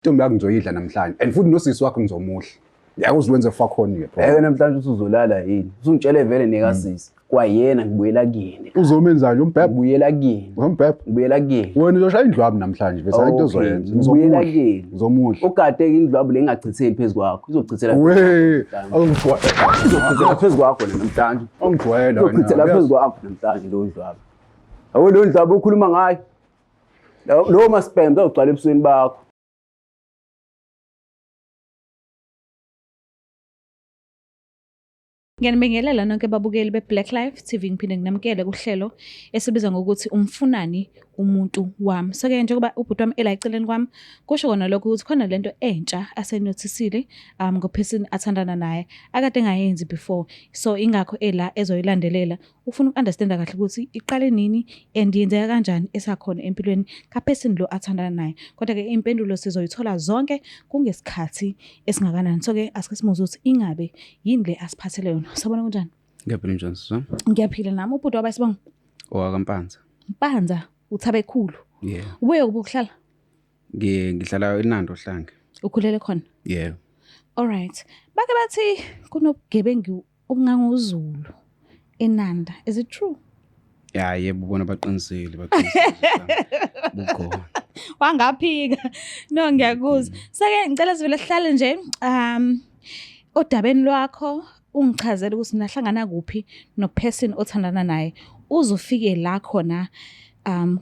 Intombi yakho ngizoyidla namhlanje and futhi nosisi wakho ngizomuhla. Yake uzwenze fakhoni ke. Namhlanje usuzolala yini? Usungitshele vele nekasisi. Kwayena ngibuyela kuyena. Uzomenzani umbhebhe? Ngibuyela kuyena. Umbhebhe? Ngibuyela kuyena. Wena uzoshaya indlwabu namhlanje bese into ozoyenza. Ngibuyela kuyena. Ngizomuhla. Ugade indlwabu lengachitheli phezulu kwakho. Izochithela. Izochithela phezulu kwakho namhlanje. Ongijwayela wena. Izochithela phezulu kwakho namhlanje lo ndlwabu. Awu lo ndlwabu ukhuluma ngayo. Lo maspam uzogcwala ebusweni bakho. Ngiyanibingelela nonke babukeli beBlack Life TV ngiphinde nginamukele kuhlelo esibiza ngokuthi umfunani umuntu wami. So-ke njengoba ubhuti wami ela eceleni kwami kusho kona lokho ukuthi khona lento entsha asenothisile ngophesini athandana naye akade engayenzi before. So ingakho ela ezoyilandelela ufuna ukunderstanda kahle ukuthi iqale nini and yenzeka kanjani esakhona empilweni kaphesini lo athandana naye. Kodwa-ke impendulo sizoyithola zonke kungesikhathi esingakanani. So-ke asike simuze ukuthi ingabe yini le asiphathele yona. Sabona kunjani? Ngiyaphila njani sisa? Ngiyaphila nami ubhuti waba sibonga. OwakaMpanza. Mpanza uthabe khulu. Yeah. Ubuye ukuhlala? Ngihlala eNando Hlange. Ukhulele khona? Yeah. All right. Bake bathi kunobugebengu obunganguzulu eNanda. Is it true? Yeah, yebo bona baqinisile bukhona. Wangaphika. No ngiyakuzwa. Sake ngicela sivele sihlale nje odabeni lwakho ungichazela ukuthi nahlangana kuphi noperson othandana naye uzofike la khona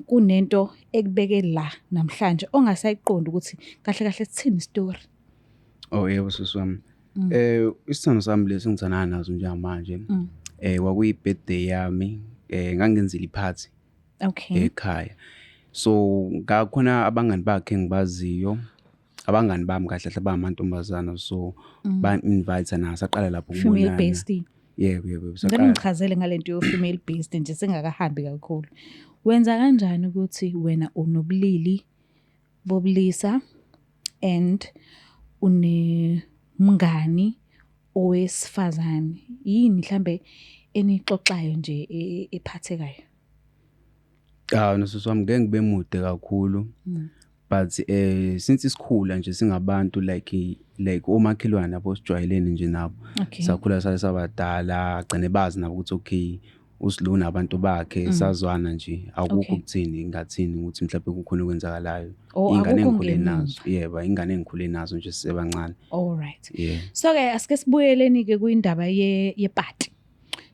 kunento ekubeke la namhlanje ongasayiqondi ukuthi kahle kahle sithini story. Oh yebo sisi wami. Isithando sami lesi ngithandana nazo njengamanje. Kwakuyi birthday yami ngangenzile iphathi. Okay. Ekhaya. So ngakhona abangani bakhe engibaziyo. Abangani bami kahle hle bamantombazana so ba invite na saqala lapho ukubonana. Female based. Yebo saqala. Ngichazele ngalento yo female based nje singakahambi kakhulu. Wenza kanjani ukuthi wena unobulili bobulisa and unemngani owesifazane? Yini mhlambe enixoxayo nje ephathekayo? Nosisi wami ngeke ngibe mude kakhulu. But since isikhula nje singabantu like omakhelwane abo sijwayelene nje nabo. Sakhula sale sabadala agcine bazi nabo ukuthi okay usiluna abantu bakhe sazwana nje akukho ukuthini ngathini ukuthi mhlawumbe kukhona okwenzakalayo. Ingane engikhule nazo. Yebo ingane engikhule nazo nje sisebancane. All right. Yeah. So ke asike sibuyeleni ke kuindaba yeparty.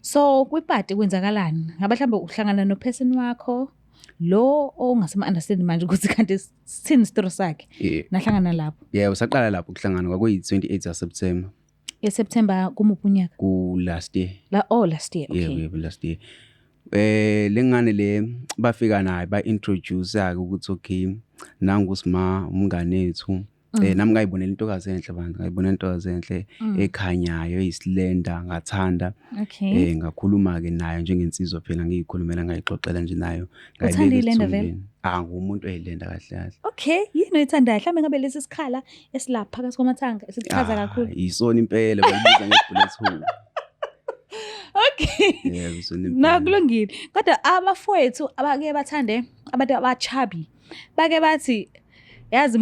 So kwiparty kwenzakalani? Ngaba mhlambe uhlangana noperson wakho lo ongasema understand manje ukuthi kanti sithini story sakhe nahlangana lapho. Yeah, usaqala lapho ukuhlangana kwakuyi 28 September. September kumuphi unyaka? Ku last year. Last year. Okay. Yeah, last year. Lengane le bafika naye ba introduce ake ukuthi okay nangusima umngane wethu. Nami ngayibonela intokazi enhle abantu ngayibona intokazi enhle ekhanyayo eyisilenda ngathanda. Okay. Ngakhuluma ke nayo njengensizwa phela ngiyikhulumela ngayixoxela nje nayo. Ngayilenda vele. Ngumuntu oyilenda kahle kahle. Okay, yini oyithandayo? Mhlambe ngabe lesi sikhala esilapha phakathi kwamathanga esichaza kakhulu. Isona impela bayibiza ngebullet hole. Okay. Yeah, isona impela. Nakulungile. Kodwa abafowethu abake bathande abantu abachabi bake bathi yazi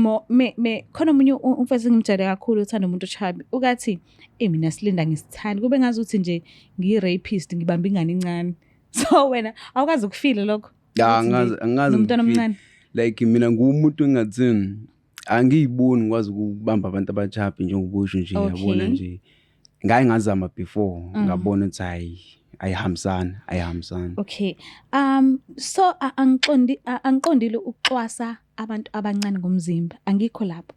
khona umunye umfowethu ngimjale kakhulu uthanda umuntu ochabi ukathi mina silinda ngisithanda kube ngazuthi nje ngiyirapist ngibamba ingane encane. So wena awukazi ukufila lokho? Angazi umntwana omncane. Like mina ngumuntu engathini angiyiboni ngikwazi ukubamba abantu abachabi njengobusho nje yabona nje ngaye ngazama before ngabona ukuthi ayihambisana. Okay. So angiqondile ukuxwasa abantu abancane ngomzimba angikho lapho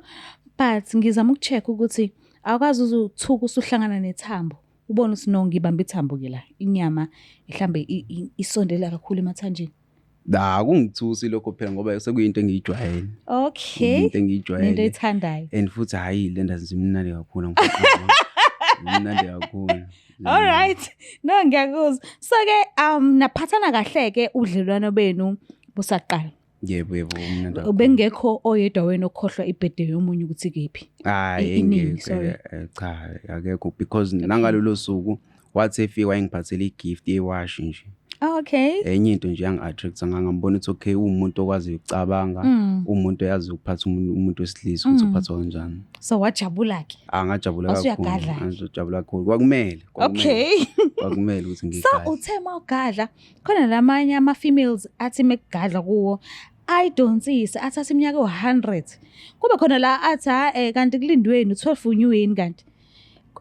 but ngizama ukucheck ukuthi awukazi uzuthuka usuhlangana nethambo ubone ukuthi no ngibamba ithambo ke la inyama mhlambe isondela kakhulu emathanjeni. Kungithusi lokho phela ngoba sekuyinto engiyijwayele. Okay. Into engiyijwayele. Into ethandayo. And futhi hayi lenda zimnandi kakhulu mfowethu. Mnandi kakhulu. All right. No ngiyakuzwa. So ke naphathana kahle ke udlelwano benu busaqala. Yebo mnandi. Ubengekho oyedwa wena okhohlwa ibirthday yomunye ukuthi kephi? Cha akekho because nangalolo suku wathi efika wayengiphathele igift yewash nje. Okay. enye into nje yangi-attract ngangibona ukuthi okay uwumuntu okwazi ukucabanga umuntu oyazi ukuphatha umuntu wesilisa ukuthi uphathwa kanjani. So wajabula-ke? Ngajabula Wasuyagadla-ke? ngajabula kakhulu kwakumele Okay. kwakumele ukuthi So ngigadle. uthe mawugadla khona lamanye ama-females athi mekugadla kuwo ayidonsise athatha iminyaka ewu-100 kube khona la athi kanti kulindweni u-12 unyuweni kanti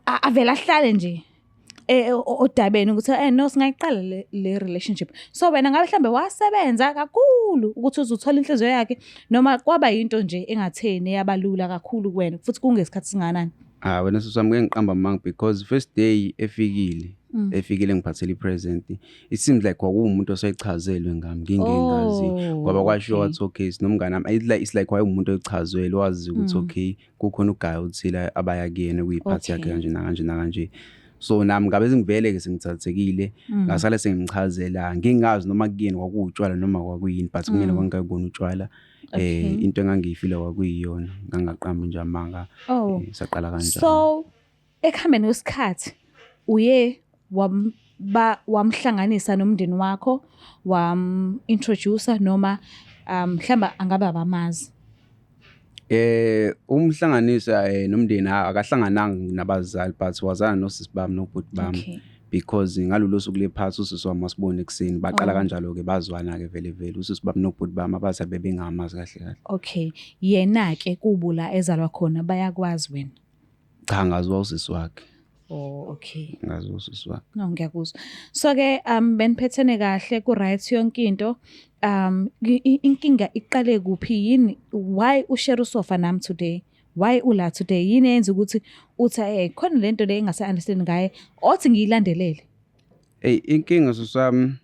avele ahlale nje odabeni ukuthi no singayiqala le relationship. So wena ngabe mhlambe wasebenza kakhulu ukuthi uzuthola inhliziyo yakhe noma kwaba yinto nje engatheni yabalula kakhulu kuwena futhi kungesikhathi singanani? Wena sisami ngeke ngiqamba amanga because first day efikile ngiphathele i-present it seems like kwakuwumuntu osechazelwe ngami ngingengazi ngoba kwashiwo wathi okay sinomngane nami it's like wayewumuntu ochazelwe wazi ukuthi okay kukhona uguy uthile abaya kuyena kuyiphathi yakhe kanje nakanje nakanje. So nami ngabe sengivele-ke sengithathekile ngasale sengimchazela ngingazi noma kuyini kwakuwutshwala noma kwakuyini but kumina kwangikubona utshwala into engangiyifila kwakuyiyona ngangaqambi nje amanga saqala kanjalo. So ekuhambeni kwesikhathi uye wamhlanganisa nomndeni wakho introducer noma mhlamba angabe abamazi? Umhlanganisa nomndeni akahlangananga nabazali but wazana nosisi bami nobhuti bami because ngalolu suku lephathi usisi wami wasibona ekuseni baqala kanjalo-ke bazwana-ke vele usisi bami nobhuti bami abathi bebengamazi kahle kahle. Okay, yena-ke kubula ezalwa khona bayakwazi wena? Cha, ngaziwa usisi wakhe. Oh, okay. Ngaziwa usisi wakhe. No, ngiyakuzwa. So-ke beniphethene kahle ku-right yonke into. Inkinga iqale kuphi yini? Why ushare usofa nami today? Why ula today? Yini yenza ukuthi uthi khona lento le engase-understand ngaye othi ngiyilandelele? Inkinga sisami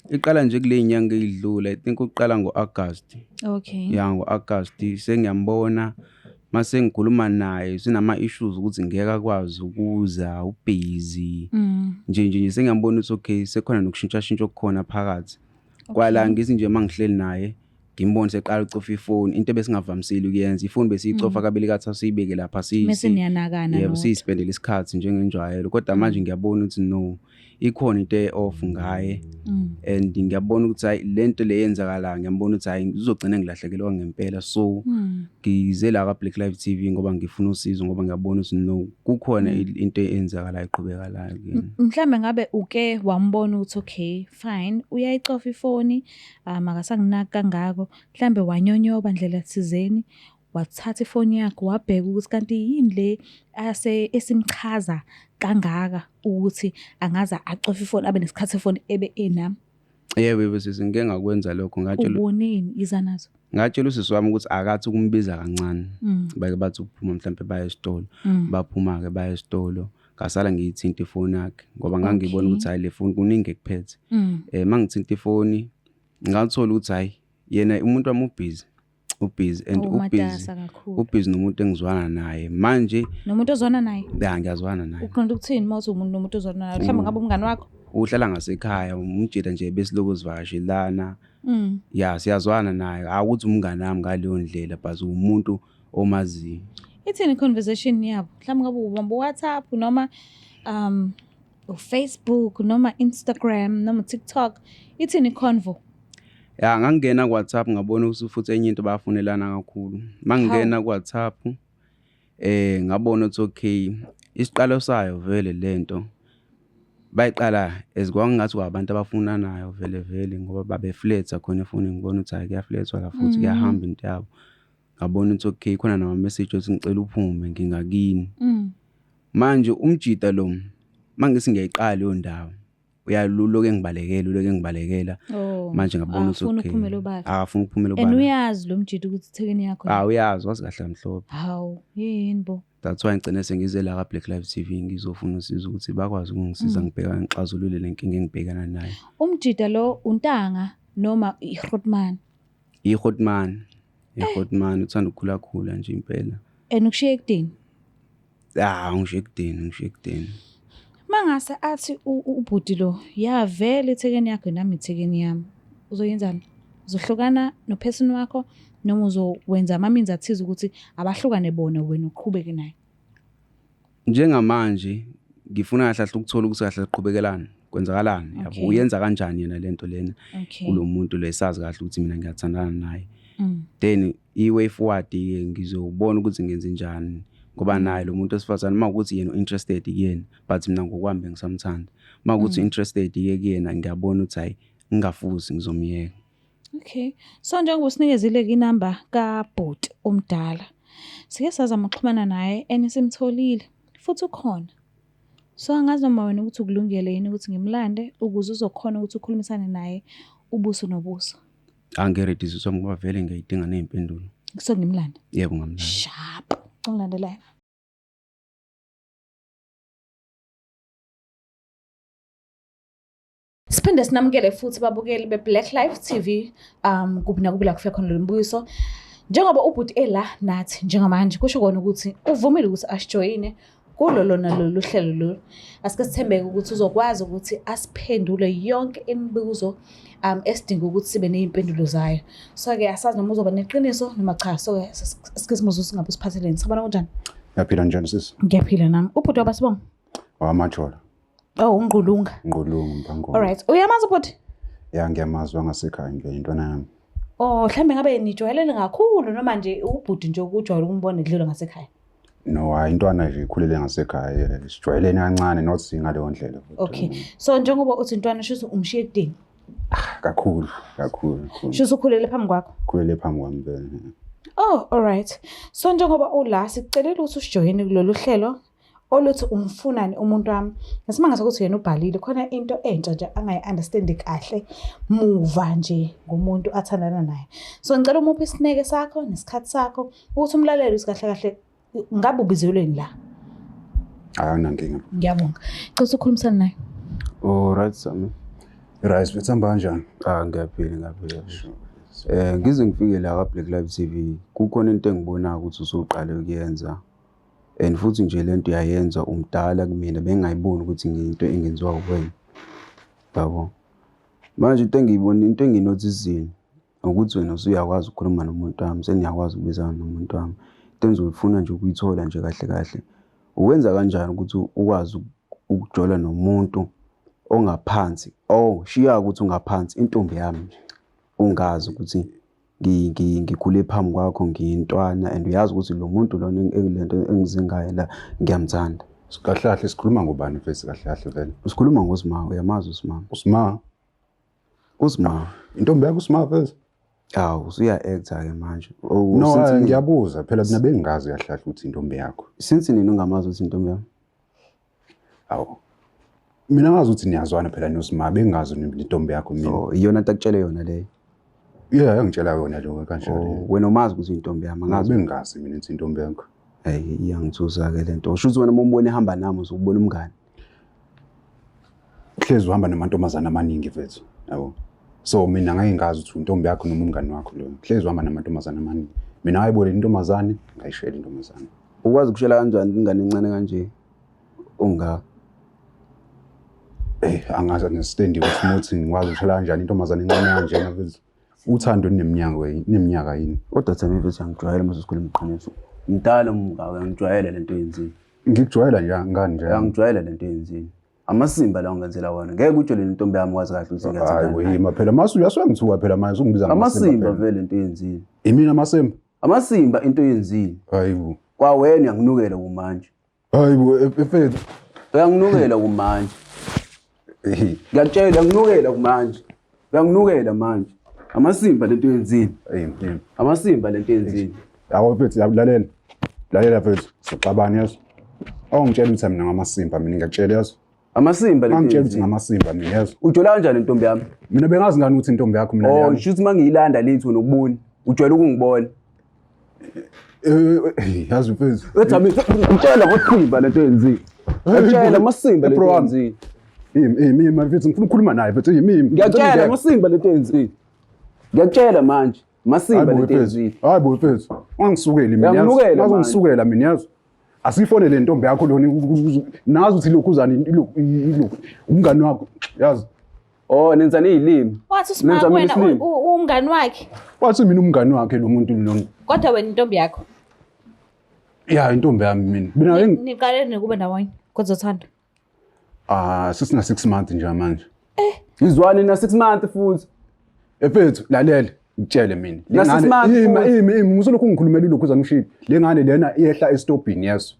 iqala nje kule nyanga eyidlula. I think uqala ngo-August. Okay. Ngo-August sengiyambona mase ngikhuluma naye sinama-issues ukuthi ngeke akwazi ukuza ubusy nje sengiyambona ukuthi okay sekhona nokushintsha okukhona phakathi. Kwala ngithi nje mangihleli naye ngimbone seqala ucofa ifoni into ebesingavamisile ukuyenza ifoni besiyicofa kabili kathathu siyibeke lapha mesiniyanakana yebo siyispendele isikhathi njengenjwayelo kodwa manje ngiyabona ukuthi no ikhona into off ngaye and ngiyabona ukuthi hayi lento le yenzakala ngiyambona ukuthi hayi uzogcina ngilahlekelwa ngempela so ngize la ka-Black Life TV ngoba ngifuna usizo ngoba ngiyabona ukuthi no kukhona into eyenzakalayo iqhubekalayo kuyena. Mhlambe ngabe uke wambona ukuthi okay fine uyayicofa ifoni akasanginaki kangako mhlambe wanyonyoba ndlela thizeni wathatha ifoni yakho wabheka ukuthi kanti yini le esimchaza kangaka ukuthi angaza acofa ifoni abe nesikhathi ifoni ebe enami? Yebo sisi ngeke ngakwenza lokho ngatshela. Ubonini iza nazo? Ngatshela usisi wami ukuthi akathi ukumbiza kancane bake bathi uphuma mhlambe baya esitolo baphuma-ke baya esitolo ngasala ngiyithinta ifoni yakhe ngoba ngangibona ukuthi hayi le foni kuningi ekuphethe mangithinta ifoni ngathola ukuthi hayi yena umuntu wami ubhizi and ubhizi nomuntu engizwana naye manje. Nomuntu ozwana naye? Ya ngiyazwana naye. Uqonda ukuthini mawuthi umuntu nomuntu ozwana naye mhlawumbe ngabe umngani wakho? Uhlala ngasekhaya umjida nje besiloko sivakashelana ya siyazwana naye akuthi umngani nami ngaleyo ndlela but umuntu omaziyo. Ithini conversation yabo mhlawumbe ngabe ubamba WhatsApp noma Facebook noma Instagram noma TikTok ithini convo? Ya ngangena ku-WhatsApp ngabona ukuthi futhi enye into bayafunelana kakhulu mangingena ku-WhatsApp ngabona ukuthi okay isiqalo sayo vele lento bayiqala ezikwanga kwabantu abafunanayo vele ngoba babefletha khona efonini ngibona ukuthi hayi kuyaflethwa la futhi kuyahamba into yabo ngabona ukuthi okay khona nama-message othi ngicela uphume ngingakini manje umjida lo mangisi ngiyayiqala leyo ndawo uyaluloke ngibalekela manje ngabona ukuthi okay afuna ukuphumela ubani. And uyazi lo mjida ukuthi ithekeni yakho? Uyazi wazi kahle mhlophe. Hawu yini bo? That's why ngicine sengize la ka-Black Life TV ngizofuna usizo ukuthi bakwazi ukungisiza ngibhekana ngixazulule le nkinga engibhekana nayo. Umjida lo untanga noma iHotman? iHotman uthanda ukukhula nje impela. And ukushiya ekudeni? Ngishiya ekudeni. Mangase athi ubhuti lo yavela ithekeni yakho nami ithekeni yami uzoyenzani? Uzohlukana nophesini wakho noma uzowenza amaminzi athize ukuthi abahlukane bona wena uqhubeke naye? Njengamanje ngifuna kahle ukuthola ukuthi kahle siqhubekelana kwenzakalani yabo Okay. uyenza kanjani yena lento lena Okay. kulomuntu lo esazi kahle ukuthi mina ngiyathandana naye then i-way forward ke ngizobona ukuthi ngenze njani ngoba naye lo muntu osifazane makuthi yena interested kuyena but mina ngokwami ngisamthanda makuthi interested kuyena ngiyabona ukuthi hayi ngingafuzi ngizomyeka. Okay. So njengoba usinikezile inamba kaBhuti omdala. Sike sazama ukuxhumana naye enisimtholile futhi ukhona. So angazi noma wena ukuthi ukulungele yini ukuthi ngimlande ukuze uzokhona ukuthi ukhulumisane naye ubuso nobuso. Angiready sami ngoba vele ngiyidinga nezimpendulo. So ngimlande. Yebo ngamlanda. Sharp. Ungilandelayo. Siphinde sinamukele futhi babukeli beBlack Life TV nakubila kufika khona lo mbuso. Njengoba uBhuti ela nathi njengamanje kusho kona ukuthi uvumile ukuthi asijoyine kulo lona lolu hlelo lolu. Asike sithembeke ukuthi uzokwazi ukuthi asiphendule yonke imibuzo esidinga ukuthi sibe nezimpendulo zayo. So ke asazi noma uzoba neqiniso noma cha. So ke sike simuzo singabe siphathelene. Sabona kanjani? Yaphila njani sis? Ngiyaphila nami. uBhuti wabasibonga? Wamajola. Oh, uNgqulunga. Ngolungu mpango. Alright. Uyamazi uBhuti? Ya ngiyamazwa ngasekhaya ngiyintwana yami. Oh, mhlambe ngabe nijwayelene kakhulu noma nje uBhuti nje ukujwayela ukumbona edlula ngasekhaya. No, hayi intwana nje ikhulele ngasekhaya. Sijwayelene kancane not singaleyo ndlela. Okay. So njengoba uthi intwana shuthi umshiye kudini. Kakhulu. Shuthi ukhulele phambi kwakho. Khulele phambi kwami vele. Oh, alright. So njengoba ula sikucelela ukuthi usijoyine kulolu hlelo oluthi umfunani umuntu wami. Ngesimanga sokuthi yena ubhalile khona into entsha nje angayi-understand kahle muva nje ngomuntu athandana naye. So ngicela umuphi isineke sakho nesikhathi sakho ukuthi umlaleli usikahle kahle ngabe ubizelweni la. Ayinankinga. Ngiyabonga. Cela ukukhulumisana naye. Alright sami. Right, bethamba kanjani? Ngiyaphila. Ngize ngifike la ka Black Live TV kukhona into engibona ukuthi usuqale ukuyenza. And futhi nje lento uyayenza umdala kumina bengayiboni ukuthi ngiyinto engenziwa uwena. Yabo. Manje into enginothizile ukuthi wena usuyakwazi ukukhuluma nomuntu wami, seniyakwazi ukubizana nomuntu wami. Into engizofuna nje ukuyithola nje kahle. Uwenza kanjani ukuthi ukwazi ukujola nomuntu ongaphansi? Shiya ukuthi ungaphansi intombi yami nje. Ungazi ukuthi ngikhule phambi kwakho ngiyintwana and uyazi ukuthi lo muntu lona lento engizingayo la ngiyamthanda. Kahle sikhuluma ngobani mfethu kahle vele? Usikhuluma ngoSima, uyamazi uSima. Usima. Intombi yakho uSima mfethu? Usuya actor ke manje. No, ngiyabuza phela mina bengazi kahle ukuthi intombi yakho. Since nini ungamazi ukuthi intombi yami? Mina ngazi ukuthi niyazwana phela noSima, bengazi intombi yakho mina. Iyona into akutshele yona leyo. Yeah, ngitshela yona lo kanjalo. Wena umazi ukuthi intombi yami ngazi. Bengazi mina ukuthi intombi yakho. Iyangithusa ke lento. Usho ukuthi wena uma umbone ehamba nami uzobona umngane. Hlezi uhamba namantombazana amaningi mfethu. Yabo. So mina ngeke ngazi ukuthi intombi yakho noma umngane wakho lo. Hlezi uhamba namantombazana amaningi. Mina ayibona intombazane, ngayishela intombazane. Ukwazi ukushela kanjani ingane encane kanje? Unga angazi understand ukuthi muthi ngikwazi ukushela kanjani intombazane encane kanjena mfethu. Uthando neminyaka yini? Kodwa thami mfethu angijwayele mase sikhuluma iqiniso. Ngidala umngaka ngijwayele lento yenzini. Ngikujwayela nje ngani nje? Angijwayele lento yenzini. Amasimba la ungenzela wona. Ngeke utshele intombi yami wazi kahle ukuthi ngiyathanda. Hayi phela masu uyaswangithuka phela manje ungibiza amasimba vele lento yenzini. Imina amasimba? Amasimba into yenzini. Hayibo. Kwawena uyanginukela kumanje. Hayibo efethu. Uyanginukela kumanje. Ngiyatshela nginukela kumanje. Uyanginukela manje. Amasimba lento yenzini. Amasimba lento yenzini. Yawo mfethu lalela mfethu. Sixabana yazo. Awungitshela ukuthi mina ngamasimba mina ngiyakutshela yazo. Amasimba lento ngitshela ukuthi ngamasimba mina yazo. Ujola kanjani intombi yami? Mina bengazi ngani ukuthi intombi yakho mina yami. Ngisho ukuthi mangiyilanda lethu nokubona. Ujwayele ukungibona. Yazi mfethu. Ethami ngitshela ngokukhimba lento yenzini. Ngitshela amasimba lento yenzini. Mimi mfethu ngifuna ukukhuluma naye mfethu mimi. Ngiyakutshela amasimba lento yenzini. Ngiyakutshela manje masimba lento yenzini. Hayibo mfethu. Ungisukeli mina yazi. Ungisukela mina yazi. Asifonele intombi yakho lona nazi ukuthi lokhu uzani umngani wakho yazi. Wathi Nenzani izilimi. Wena umngani wakhe. Wathi mina umngani wakhe lo muntu lo. Kodwa wena intombi yakho. Ya intombi yami mina. Niqale nikuba ndawonye kodwa uthanda. Sisina 6 months nje manje. Izwane na 6 months futhi. Efethu lalela ngitshele mina. Na 6 months. Ngisolokhu ngikhulumela lokhu uzangishilo. Le ngane lena iyehla estopini yeso.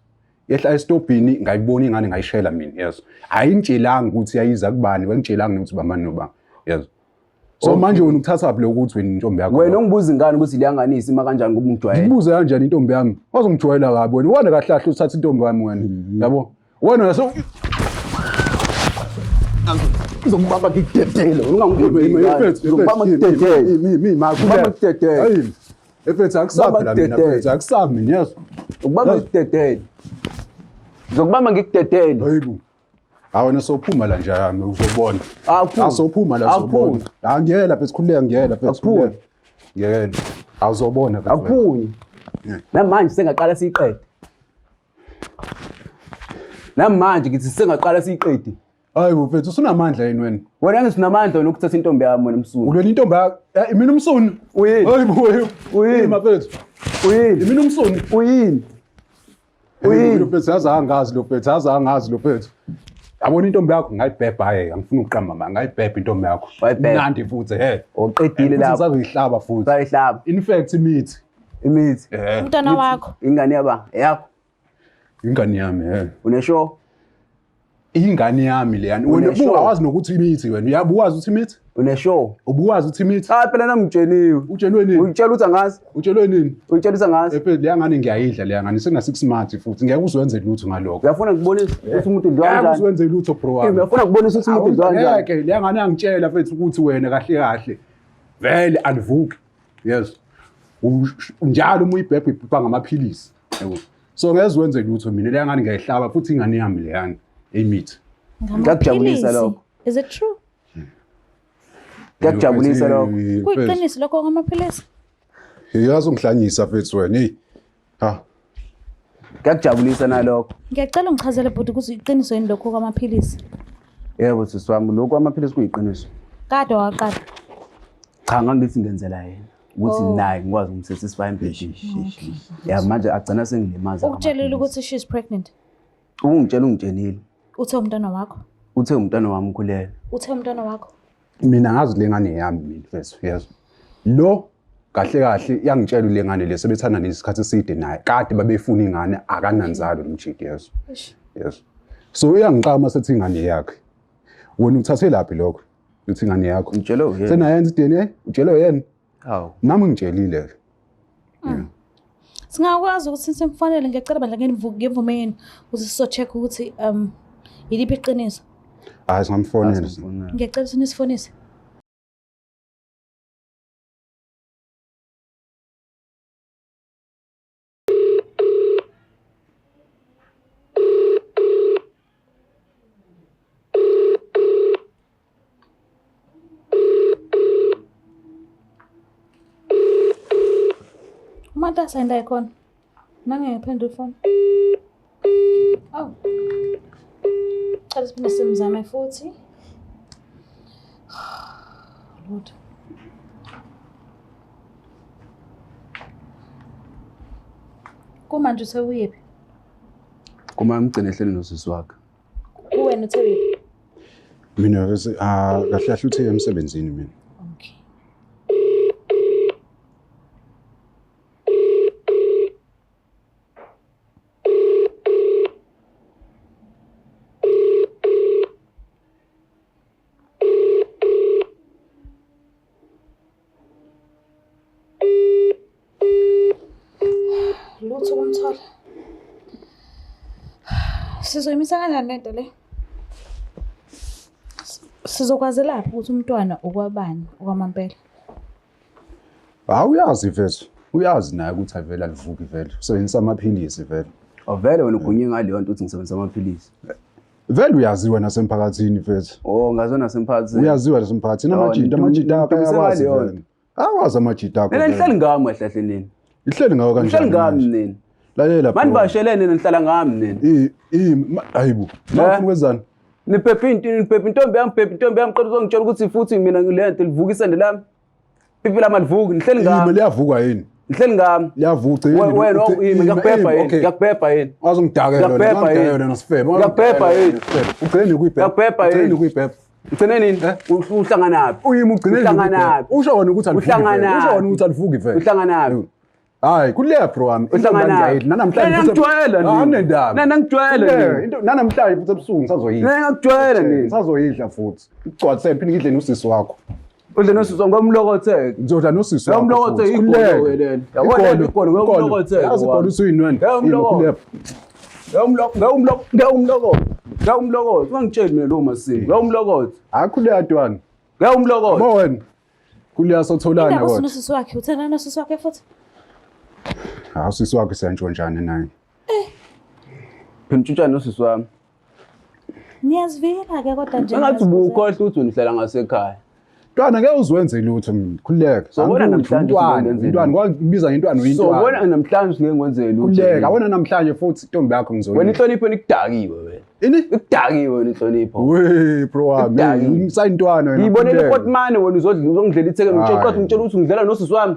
Yehla estopini ngayibona ingane ngayishela mina yeso. Ayintshelanga ukuthi yayiza kubani, wengitshelanga ukuthi bamani noba. Yeso. So manje wena ukuthatha phi ukuthi wena intombi yakho? Wena ungibuza ingane ukuthi liyangani isima kanjani kuba ungijwayele. Ngibuza kanjani intombi yami? Wazongijwayela kabi wena. Wona kahle kahle uthatha intombi yami wena. Yabo? Wena so ngizokubamba ngikudedele ngizokubamba ngikudedele Hayi efethu akusabi la mina efethu akusabi mina yeso ukubamba ngikudedele ngizokubamba ngikudedele hayibo awona sophuma la nje yami uzobona Awuphumi. asophuma la uzobona ngiyela phela sikhuleka ngiyela phela Awuphumi. ngiyela awuzobona phela akuphunyi namanje sengaqala siyiqede namanje ngithi sengaqala siyiqede hayibo mfethu usunamandla yini wena ngisinamandla wena ukuthatha intombi yami wena Msuni ulwela intombi yakho mina umsuni uyini hayibo uyini mafethu uyini mina umsuni uyini lo phethu azangazi lo phethu azangazi lo phethu yabona intombi yakho ngayibhebha angifuni ukuqamba manje ngayibhebha intombi yakho mnandi futhi uqedile lapho sazoyihlaba futhi sayihlaba in fact imithi Umntwana wakho. ingane yakho ingane yami unesho ingane yami le yani wena ubuwazi nokuthi imithi wena uyabuwazi ukuthi imithi unesho ubuwazi ukuthi imithi phela namtsheniwe utshelwe nini uyitshela ukuthi angazi utshelwe nini uyitshela ukuthi angazi phela le ngane ngiyayidla le ngane sena 6 months futhi ngeke uzwenze lutho ngalokho uyafuna ukubonisa ukuthi umuntu udliwa ngeke kanjani uzwenze lutho bro wami uyafuna ukubonisa ukuthi umuntu udliwa kanjani ngeke le ngane angitshela mfethu ukuthi wena kahle kahle vele alivuki yes njalo uma uyibhebhe ibhubha ngamaphilisi yebo so ngeze wenze lutho mina le ngane ngiyayihlaba futhi ingane yami le yani imithi ngiyakujabulisa lokho Is it true? ngiyakujabulisa lokho Kuyiqiniso lokho ngamaphilisi. Iyazongihlanyisa mfethu wena hey ha ngiyakujabulisa nalokho Ngiyacela ungichazele bhuti ukuthi iqiniso yini lokho kwamaphilisi. yebo sisi wami lokho amaphilisi kuyiqiniso Kade waqala. cha ngangithi ngenzela yena ukuthi naye ngikwazi ukumsatisfy impilo ya manje agcina sengilimaza Ukutshelile ukuthi she's pregnant. ungitshelile Uthe umntwana wakho. uthe umntwana wami ukhulele Uthe umntwana wakho. mina ngazi le ngane yami mina mfethu yes lo kahle kahle yangitshela le ngane le sebethanda nesikhathi eside naye kade babefuna ingane akananzalo umjidi yes yes so uyangiqama sethi ingane yakhe wena uthathe laphi lokho uthi ingane yakho ngitshelo sena yenza DNA utshelo yena hawo nami ngitshelile Singakwazi ukuthi simfanele ngiyacela bandla ngemvume yenu ukuthi sizo check ukuthi yiliphi iqiniso. hayi singamfonela Ngiyacela ukuthi nisifonise. Umuntu asayinda ikhona. Nangephendula ifoni. Oh. Cela siphinde simzame futhi. Lord. Kumanje usewuyephi? kuma ngigcine ehleli nosisi wakhe Uwena uthe uyephi? mina bese kahle kahle uthe emsebenzini mina Okay. Lutho kumthola. Sizoyimisa kanjani lento le? Sizokwazi lapho ukuthi umntwana okwabani okwamampela. uyazi mfethu uyazi naye ukuthi avela alivuki vele usebenzisa amaphilisi vele avele wena ugunye ngaleyo nto uthi ngisebenzisa amaphilisi vele uyaziwa nasemphakathini mfethu ngazona semphakathini uyaziwa nasemphakathini amajida akho ayawazi vele awazi amajida akho nina nihleli ngami ehlahle nini ihleli ngawo kanjani nihleli ngami nini lalela manje bashelene nihlala ngami nini hayibo mafuna kwenzani niphephe intombi yami qeda uzongitshela ukuthi futhi mina ngilento livukisa lami pipi lami alivuki nihleli ngami imali yavuka yini Ngihleli ngami. Liyavuca Wena ngiyakubhebha yini? Ngiyakubhebha yini? Wazongidakela Ngiyakubhebha yini? wena nosifebe. Ngiyakubhebha yini? Ugcine ukuyibhebha. Ngiyakubhebha yini? Ugcine ukuyibhebha. Ugcine nini? Uhlanganaphi? Uyimi ugcine Uhlanganaphi? usho wona ukuthi alivuki. Uhlanganaphi? Usho wona ukuthi alivuki vele. Uhlanganaphi? Hayi kuleya bro wami. Uhlanganaphi? Nanamhlanje Ngiyakujwayela nini? Anendaba. Ngiyakujwayela nini? Into nanamhlanje futhi ebusuku ngisazoyidla. Ngiyakujwayela nini? Ngisazoyidla futhi. Igcwathe phinde ngidle nosisi wakho. Udle nosisi ngomlokotheke. Ngizodla nosisi wakho. Ngomlokotheke igolo welena. Yabona igolo ngomlokotheke. Yazi igolo usuyinweni. Ngawumlokothi. Ungangitsheli mina lo masiko. Ngawumlokothi. Akuleya ntwana. Ngawumlokothi. Bo wena. Kuleya sotholana Indaba kodwa. unosisi wakhe, uthanda nosisi wakhe futhi? Usisi wakho siyantshontshanani naye. Phimtshutshana nosisi wami. Niyazivikela-ke kodwa nje. Engathi ubukhohle ukuthi unihlala ngasekhaya. Ntwana ngeke uzwenze lutho mina. Khuleka. Sobona namhlanje Ntwana kwakubiza intwana uyintwana. Sobona namhlanje ngeke ngwenze lutho. Khuleka. Wena namhlanje futhi intombi yakho ngizoyidla. Wena inhlonipho nikdakiwe wena. Ini? Ikudakiwe wena inhlonipho. We bro wami. Ngisayintwana wena. Ngibonele iPortman wena uzongidlela itheke ngitshela ukuthi ngitshela ukuthi ngidlela nosisi wami.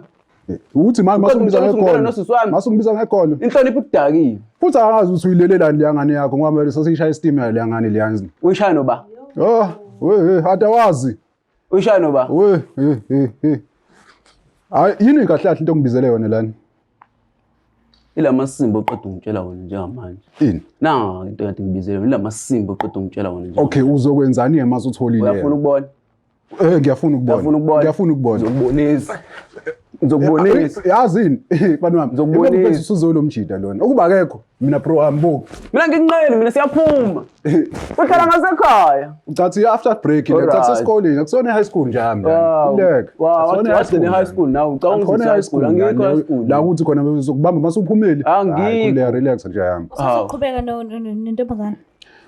Uthi manje masungbiza ngekolo. Nosisi wami. Masungbiza ngekolo. Inhlonipho ikudakiwe. Futhi angazi ukuthi uyilelela le yangane yakho ngoba manje sesishaya istima le yangane le yanzi. Uyishaya noba? We hada wazi. Uyishaya noba? We. Hayi yini kahle kahle into ngibizele yona lana. Ilamasimbo oqeda ungitshela wona njengamanje. Ini? Na into yathi ngibizele ilamasimbo oqeda ungitshela wona nje. Okay uzokwenzani mase utholile? Uyafuna ukubona? Ngiyafuna ukubona. Ngiyafuna ukubona. Ngizokubonisa. Ngizokubonisa. Yazini bani wami. Ngizokubonisa usuzolo mjida lona. Ukuba akekho mina bro wami buku. Mina nginqeni mina siyaphuma. Uhlala ngasekhaya. Ucathi after break ngithatha esikoleni akusona high school nje hamba. Kuleka. Akusona high school now. Ucabanga ukuthi high school angikho high school. La ukuthi khona uzokubamba masuphumeli. Angikho. Relax nje hamba. Uzoqhubeka nentombazane.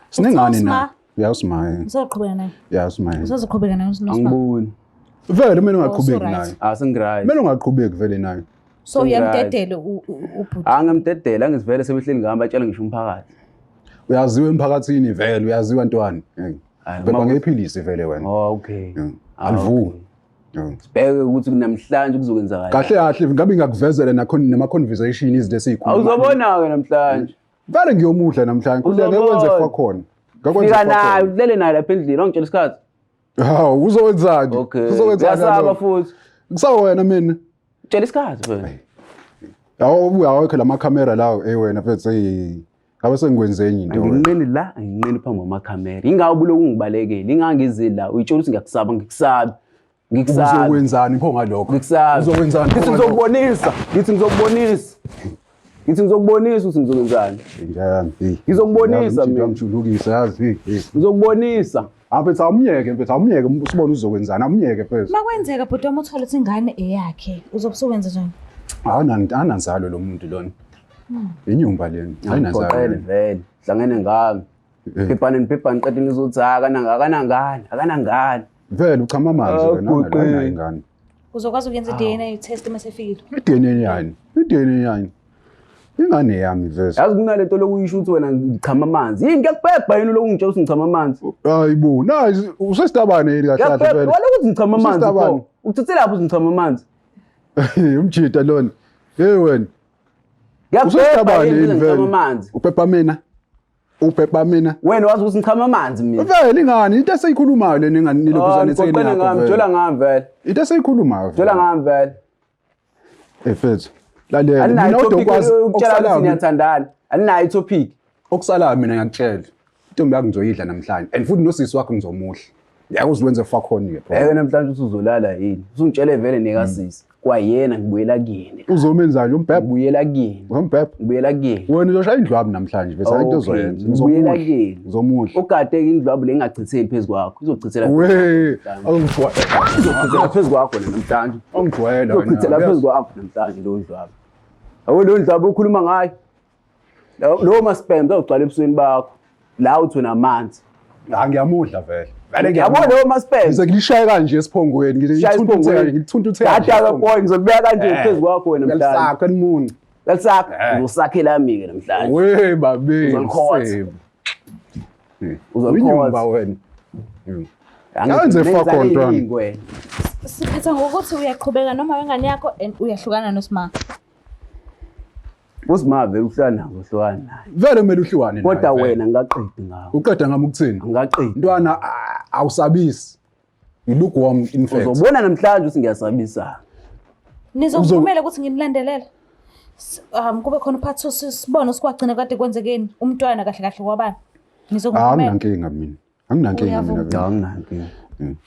Sinengane na. Uyawusmaye. Uzoqhubeka naye. Uyawusmaye. Uzoqhubeka naye unosima. Angiboni. Vele mina ungaqhubeki naye. Asengirayi. Mina ungaqhubeki vele naye. So uyamdedela ubhuti. Angamdedela ngizivele sebehleli ngihamba atshela ngisho umphakathi. Uyaziwa emphakathini vele uyaziwa ntwana. Beba ngephilisi vele wena. Oh okay. Alivuki. Sibheke ukuthi namhlanje kuzokwenzakala. Kahle kahle ngabe ngiyakuvezela nama conversation izinto esikhuluma. Awuzobona ke namhlanje. Vele ngiyomudla namhlanje kuhle ngekwenze kufa khona. Ngakwenza nayo ulele nayo lapha endlini ongitshela isikhathi. Hawu uzowenzani? Okay. Uyasaba futhi. Kusawena mina. Tshela isikhathi wena. Yawu awekho lama camera lawo wena mfethu ngabe sengikwenzenye into wena. Anginqeni phambi kwamakhamera. Ingabe lokhu ngibalekele. Ingangizile la uyitshela ukuthi ngiyakusaba ngikusabi. Uzokwenzani pho ngalokho? Ngikusabi. Uzokwenzani? Ngithi ngizokubonisa. Ngithi ngizokubonisa ukuthi ngizokwenzani. Njani? Ngizokubonisa mina. Ngijulukisa yazi. Ngizokubonisa. Mfethu awumyeke usibone uzokwenzani awumyeke mfethu. Makwenzeka bhuti wami uthola ukuthi ingane eyakhe uzobusebenza njani? Ananzalo lo muntu lona. Inyumba leni. Ayinazalo vele. Hlangene ngami. Phephaneni qedini izothi akanangane. Vele uchama amanzi wena ngala ingane. Uzokwazi ukuyenza i-DNA test masefikile. I-DNA yani. Ingane yami vese. Yazi kunalento lokuyisho ukuthi wena ngichama amanzi. Yini ngiyakubhebha yini lokhu ngitshela ukuthi ngichama amanzi? Hayibo, nazi usesitabane yini kahle kahle vele. Wala ukuthi ngichama amanzi. Uthuthela lapho ukuthi ngichama amanzi. Umjida lona. Hey wena. Ngiyakubhebha yini ngichama amanzi. Uphepha mina. Wena wazi ukuthi ngichama amanzi mina. Vele ingane into eseyikhulumayo leni ingane nilokhuzane etheni yakho. Ngicela ngitshela ngami vele. Into eseyikhulumayo. Ngitshela ngami vele. Mfethu. Lalela mina okwazi ukutshela ukuthi niyathandana. Alinayo itopic. Okusalayo mina ngiyakutshela. Intombi yakho ngizoyidla namhlanje and futhi nosisi wakho ngizomuhla. Yakuzwenze fakhoni ke. Namhlanje usuzolala yini? Usungitshele vele nekasisi. Kwayena ngibuyela kuyena. Uzomenzani umbhebhe? Ngibuyela kuyena. Umbhebhe? Ngibuyela kuyena. Wena uzoshaya indlwabu namhlanje bese into ozoyenza. Ngibuyela kuyena. Uzomuhla. Ugadeke indlwabu lengachitheli phezukwakho. Izochithela. We, awungijwayela. Izochithela phezukwakho namhlanje. Awungijwayela wena. Izochithela phezukwakho namhlanje lo ndlwabu. Lo ndlwabu ukhuluma ngayo. Lo maspam uzogcwala ebusweni bakho. La uthi wena amanzi. Ngiyamudla vele. Yabona lo maspam. Ngizolishaya kanje esiphongweni ngilithuntuthela. Hada boy ngizobeka kanje phezukwakho wena namhlanje. Ngisakha nimuni. Ngisakha uzosakhela ami ke namhlanje. We babe. Uzokhoza wena. Angenze fuck on. Siphetha ngokuthi uyaqhubeka noma wengane yakho and uyahlukana noSima. uSima vele uhlala nazo uhlukana naye. Vele kumele uhlukane naye. Kodwa wena ngaqedi ngawo. Uqeda ngami ukuthini? Ngaqedi. Ntwana awusabisi. Lukewarm in fact. Uzobona namhlanje uthi ngiyasabisa. Nizovumela ukuthi ngimlandelele. Kube khona part 2 sibone sikwagcina kade kwenzekeni umntwana kahle kahle kwabani. Nizovumela. Anginankinga mina. Anginankinga mina. Anginankinga.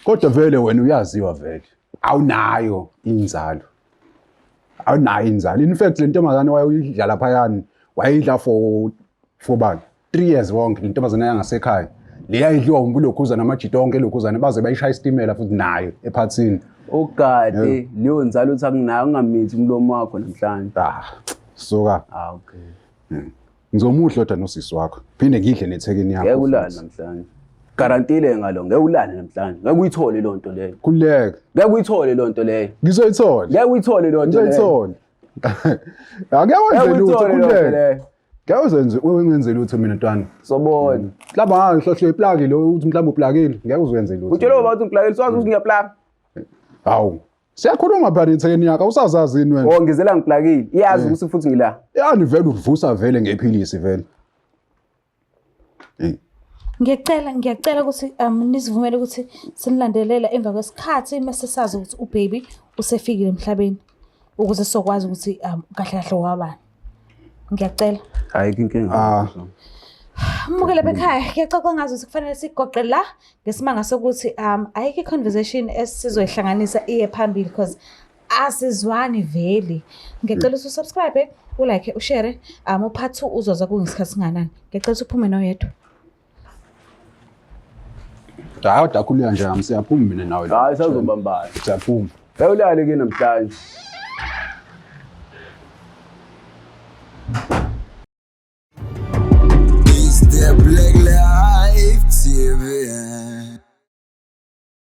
Kodwa vele wena uyaziwa vele. Awunayo inzalo. Awunayo inzalo. In fact le ntombazane wayeyidlala phayani wayidla for bani 3 years wonke le ntombazane yangasekhaya. Leyayidliwa umbulokhuzana namajito onke lokhuzana baze bayishaya istimela futhi nayo ephathini. Ogade leyo nzalo uthi anginayo ngamithi umlomo wakho namhlanje. Soka. Okay. Ngizomuhla kodwa nosisi wakho. Phinde ngidle nethekeni yakho. Ngeke ulale namhlanje. Garantile ngalo ngeke ulale namhlanje. Ngeke uyithole lo nto leyo. Kuleka. Ngeke uyithole lo nto leyo. Ngizoyithola. Ngeke uyithole lo nto leyo. Ngizoyithola. Akekho lutho kuleka. Ngeke wenze lutho mina ntwana. Sobona. Mhlawumbe ngahlohlo iplug lo uthi mhlawumbe uplugile. Ngeke uzwenze lutho. Utshela ukuthi ungiplugile swazi ukuthi ngiyaplug. Hawu. Siyakhuluma phela ithekeni yakho awusazazi yini wena? Ngizela ngiplugile. Iyazi ukuthi futhi ngila. Yani vele uvusa vele ngephilisi vele. Ngiyacela ukuthi nizivumele ukuthi sinilandelela emva kwesikhathi mase sazi ukuthi ubaby usefikile emhlabeni ukuze sizokwazi ukuthi kahle kahle wabani. Ngiyacela. Ayikho inkinga. Mukele bekhaya ngiyacela ngazi ukuthi kufanele sigoqe la ngesimanga sokuthi ayikho i-conversation esizoyihlanganisa iye phambili because asizwani vele. Ngiyacela ukuthi usubscribe, ulike, ushare, upart 2 uzoza kungesikhathi singanani. Ngiyacela ukuthi uphume noyedwa. Hayi dakhulula nje ngami siyaphuma mina nawe la. Hayi sazobambana. Siyaphuma. Bewulale ke namhlanje.